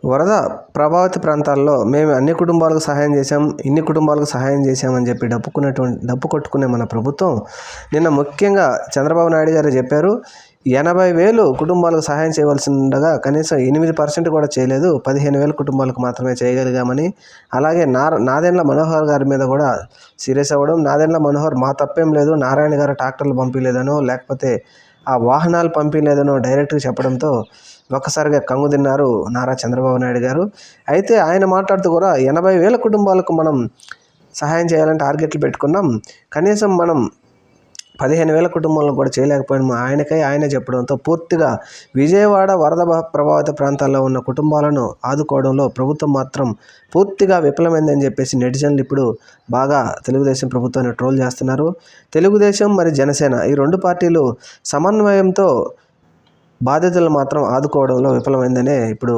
వరద ప్రభావిత ప్రాంతాల్లో మేము అన్ని కుటుంబాలకు సహాయం చేశాం, ఇన్ని కుటుంబాలకు సహాయం చేశామని చెప్పి డప్పు కొట్టుకునే మన ప్రభుత్వం నిన్న ముఖ్యంగా చంద్రబాబు నాయుడు గారు చెప్పారు. 80,000 కుటుంబాలకు సహాయం చేయవలసి ఉండగా కనీసం 8% కూడా చేయలేదు, 15,000 కుటుంబాలకు మాత్రమే చేయగలిగామని. అలాగే నాదెండ్ల మనోహర్ గారి మీద కూడా సీరియస్ అవ్వడం, నాదెండ్ల మనోహర్ మా తప్పేం లేదు, నారాయణ గారు ట్రాక్టర్లు పంపించలేదనో లేకపోతే ఆ వాహనాలు పంపించలేదనో డైరెక్ట్గా చెప్పడంతో ఒక్కసారిగా కంగు తిన్నారు నారా చంద్రబాబు నాయుడు గారు. అయితే ఆయన మాట్లాడుతూ కూడా 80,000 కుటుంబాలకు మనం సహాయం చేయాలని టార్గెట్లు పెట్టుకున్నాం, కనీసం మనం 15,000 కుటుంబాలను కూడా చేయలేకపోయినాము ఆయనే చెప్పడంతో పూర్తిగా విజయవాడ వరద ప్రభావిత ప్రాంతాల్లో ఉన్న కుటుంబాలను ఆదుకోవడంలో ప్రభుత్వం మాత్రం పూర్తిగా విఫలమైందని చెప్పేసి నెటిజన్లు ఇప్పుడు బాగా తెలుగుదేశం ప్రభుత్వాన్ని ట్రోల్ చేస్తున్నారు. తెలుగుదేశం మరి జనసేన ఈ రెండు పార్టీలు సమన్వయంతో బాధితులను మాత్రం ఆదుకోవడంలో విఫలమైందనే ఇప్పుడు